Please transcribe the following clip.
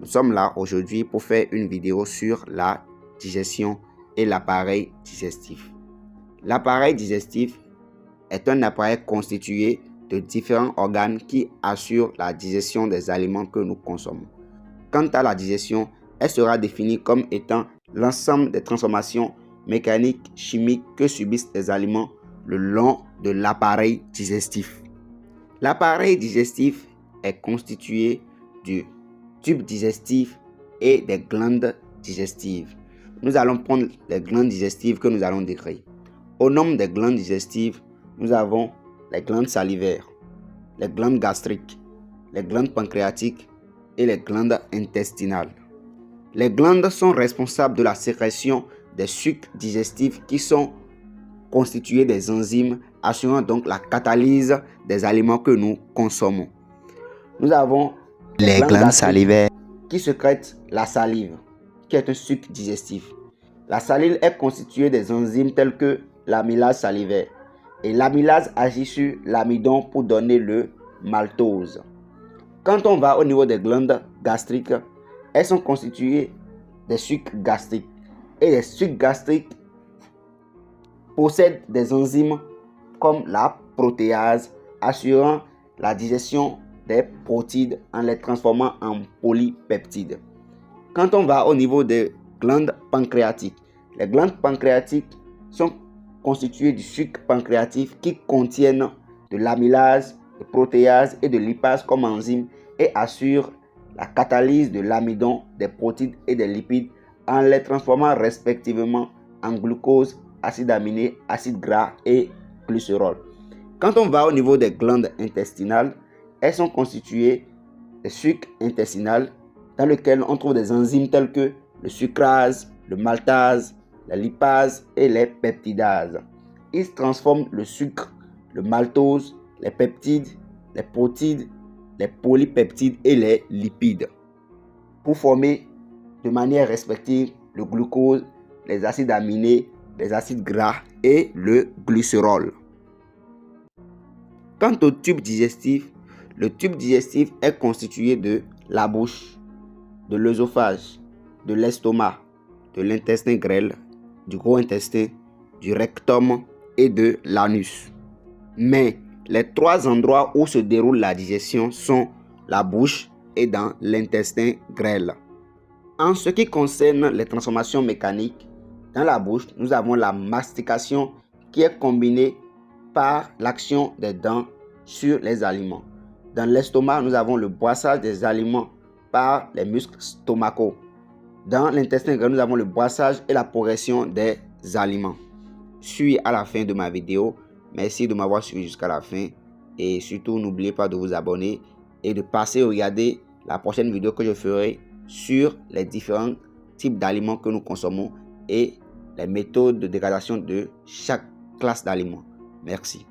Nous sommes là aujourd'hui pour faire une vidéo sur la digestion et l'appareil digestif. L'appareil digestif est un appareil constitué de différents organes qui assurent la digestion des aliments que nous consommons. Quant à la digestion, elle sera définie comme étant l'ensemble des transformations mécaniques, chimiques que subissent les aliments le long de l'appareil digestif. L'appareil digestif est constitué du tube digestif et des glandes digestives. Nous allons prendre les glandes digestives que nous allons décrire. Au nombre des glandes digestives, nous avons les glandes salivaires, les glandes gastriques, les glandes pancréatiques et les glandes intestinales. Les glandes sont responsables de la sécrétion des sucs digestifs qui sont constitués des enzymes assurant donc la catalyse des aliments que nous consommons. Nous avons les glandes salivaires qui sécrètent la salive, qui est un suc digestif. La salive est constituée des enzymes telles que l'amylase salivaire. Et l'amylase agit sur l'amidon pour donner le maltose. Quand on va au niveau des glandes gastriques, elles sont constituées des sucs gastriques. Et les sucs gastriques possèdent des enzymes comme la protéase, assurant la digestion des protides en les transformant en polypeptides. Quand on va au niveau des glandes pancréatiques, les glandes pancréatiques sont constituées du sucre pancréatif qui contiennent de l'amylase, de protéase et de lipase comme enzymes et assurent la catalyse de l'amidon, des protides et des lipides en les transformant respectivement en glucose, acide aminé, acide gras et glycérol. Quand on va au niveau des glandes intestinales, elles sont constituées de sucre intestinal dans lequel on trouve des enzymes telles que le sucrase, le maltase, la lipase et les peptidases. Ils transforment le sucre, le maltose, les peptides, les protides, les polypeptides et les lipides pour former de manière respective le glucose, les acides aminés, les acides gras et le glycérol. Quant au tube digestif, le tube digestif est constitué de la bouche, de l'œsophage, de l'estomac, de l'intestin grêle, du gros intestin, du rectum et de l'anus. Mais les trois endroits où se déroule la digestion sont la bouche et dans l'intestin grêle. En ce qui concerne les transformations mécaniques, dans la bouche, nous avons la mastication qui est combinée par l'action des dents sur les aliments. Dans l'estomac, nous avons le brossage des aliments par les muscles stomacaux. Dans l'intestin grêle, nous avons le brossage et la progression des aliments. Je suis à la fin de ma vidéo. Merci de m'avoir suivi jusqu'à la fin. Et surtout, n'oubliez pas de vous abonner et de passer regarder la prochaine vidéo que je ferai sur les différents types d'aliments que nous consommons et les méthodes de dégradation de chaque classe d'aliments. Merci.